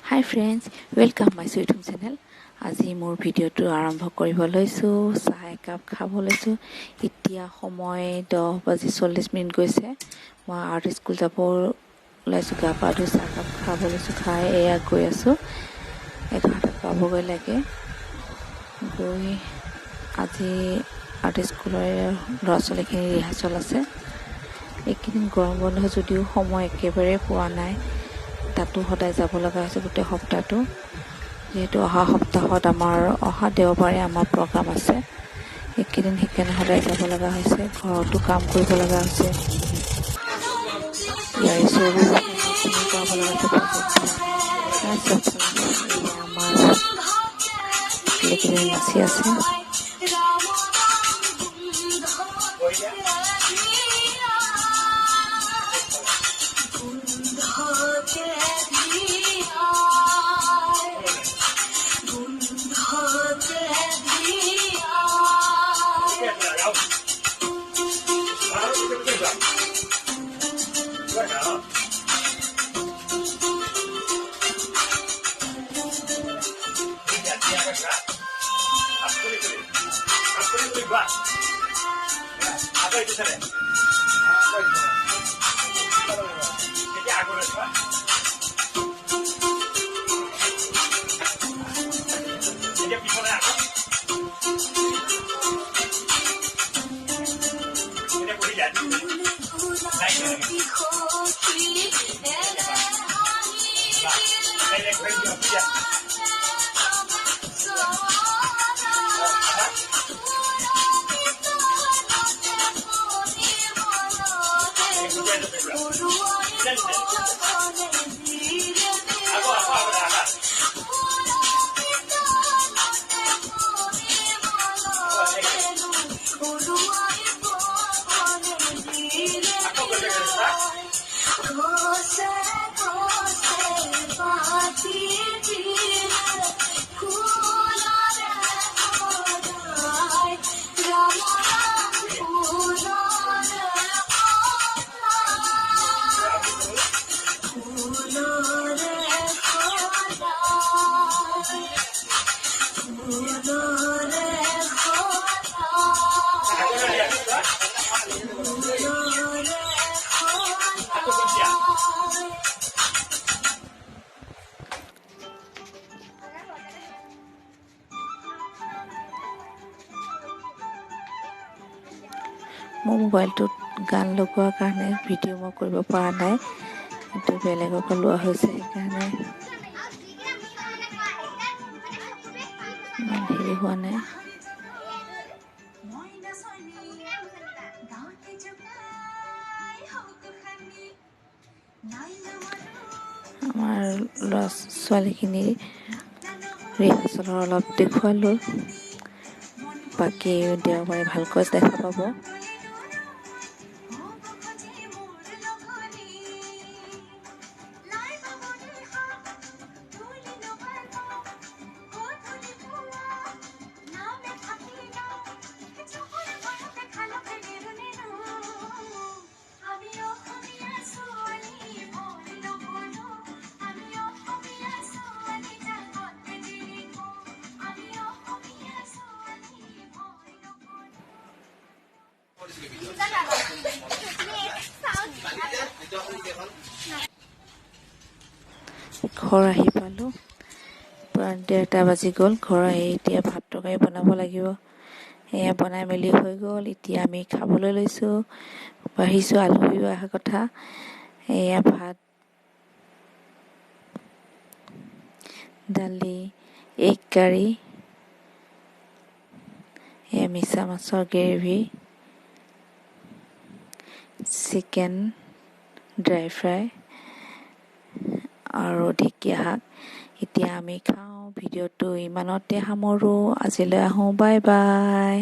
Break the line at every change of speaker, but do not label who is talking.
Hi friends, welcome my sweet home channel. আজি মোৰ ভিডিঅ'টো আৰম্ভ কৰিব লৈছোঁ। চাহ একাপ খাব লৈছোঁ। এতিয়া সময় 10:40 গৈছে। মই আৰ্ট স্কুল যাব ওলাইছোঁ। গা পা ধুই চাহ একাপ খাব লৈছোঁ। খাই এয়া গৈ আছোঁ। 11টাত পাবগৈ লাগে। গৈ আজি আৰ্ট স্কুলৰ ল'ৰা ছোৱালীখিনি ৰিহাৰ্চেল আছে। এইকেইদিন গৰম বন্ধ যদিও সময় একেবাৰে পোৱা নাই। তাতো সদায় যাব লগা হৈছে গোটেই সপ্তাহটো। যিহেতু অহা সপ্তাহত অহা দেওবাৰে আমাৰ প্ৰগ্ৰাম আছে। এইকেইদিন সেইকাৰণে সদায় যাব লগা হৈছে। ঘৰতো কাম কৰিব লগা হৈছে। ইয়াৰ চৰু পাব লগা হৈছে। আমাৰ এইকেইদিন নাচি আছে। মোৰ মোবাইলটোত গান লগোৱাৰ কাৰণে ভিডিঅ' মই কৰিব পৰা নাই। কিন্তু বেলেগৰ পৰা লোৱা হৈছে, সেইকাৰণে ইমান হেৰি হোৱা নাই। আমাৰ ল'ৰা ছোৱালীখিনি ৰিহাৰ্চেলৰ অলপ দেখুৱালোঁ। বাকী দেওবাৰে ভালকৈ দেখা পাব। ঘৰ আহি পালোঁ। প্ৰায় 1:30 বাজি গ'ল। ঘৰ আহি এতিয়া ভাত তৰকাৰী বনাব লাগিব। এয়া বনাই মেলি হৈ গ'ল। এতিয়া আমি খাবলৈ লৈছোঁ। বাঢ়িছোঁ আলহীও অহা কথা। এয়া ভাত, দালি, এগ কাৰী, এয়া মিছা মাছৰ গ্ৰেভি, চিকেন ড্ৰাই ফ্ৰাই আৰু ঢেকীয়া শাক। এতিয়া আমি খাওঁ। ভিডিঅ'টো ইমানতে সামৰোঁ। আজিলৈ আহোঁ। Bye bye.